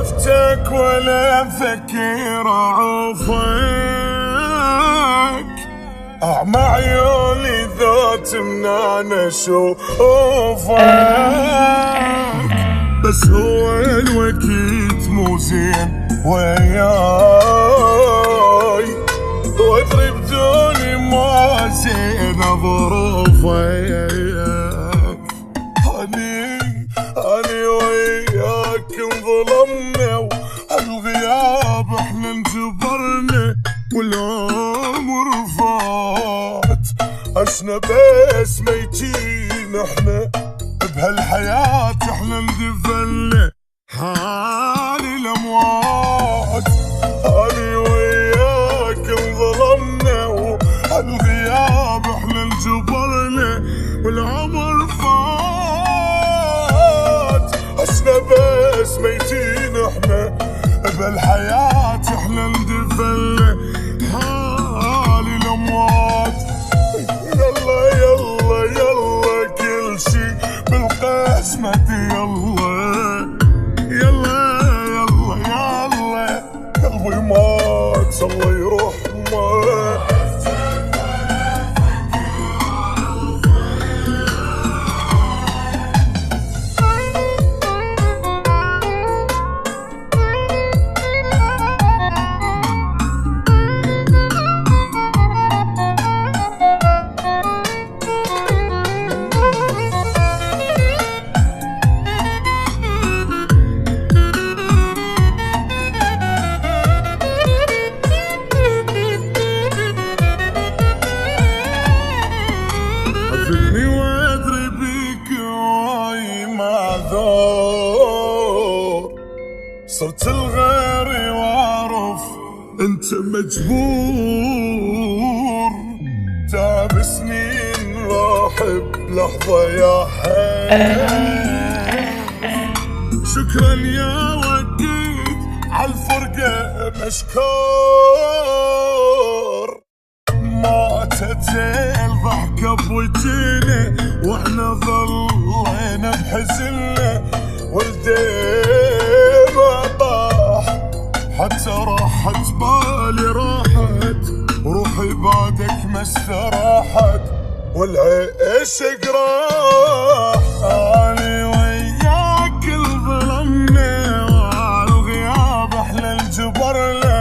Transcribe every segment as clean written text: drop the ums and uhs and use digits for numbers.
شفتك ولا مفكر اعوفك، اعمى عيوني ذات من انا اشوفك، بس هو الوقت مو زين وياي، وادري بدوني ما زين ظروفك. اني وياك انظلمنا، والغياب احنا انجبرنا، والعمر فات عشنا بس ميتين احنا، بهالحياة احنا اندفنا حالي الاموات. اني وياك انظلمنا، والغياب احنا انجبرنا، والعمر فات عشنا بس ميتين احنا، بهالحياة احنا اندفنا حالي الاموات. يلا يلا يلا كل شي بالقسمة، يلا يلا يلا يلا قلبي مات الله يروح مات. عذبني وادري بيك واي معذور، صرت الغيري واعرف انت مجبور، تعب سنين راحب لحظة يا حي. شكرا يا وقت عالفرقة مشكور، ماتت الضحكة بوجهنا، واحنا ظلينا بحزننا، والدمع طاح حتى راحت بالي راحت، وروحي بعدك ما استراحت، والعيش قراح. اني وياك الظلمنا، وعالغياب احنا الجبرنا،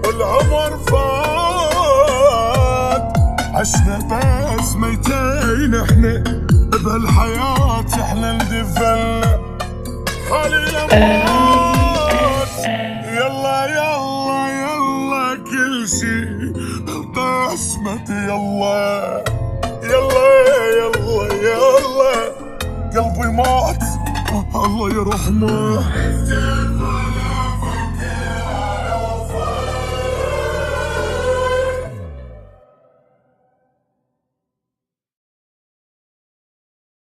والعمر فات عشنا بس ميتين احنا، بهالحياة احنا اندفنا حالي الاموات. يلا يلا يلا كل شي بالقسمة، يلا يلا يلا يلا قلبي مات الله يرحمه.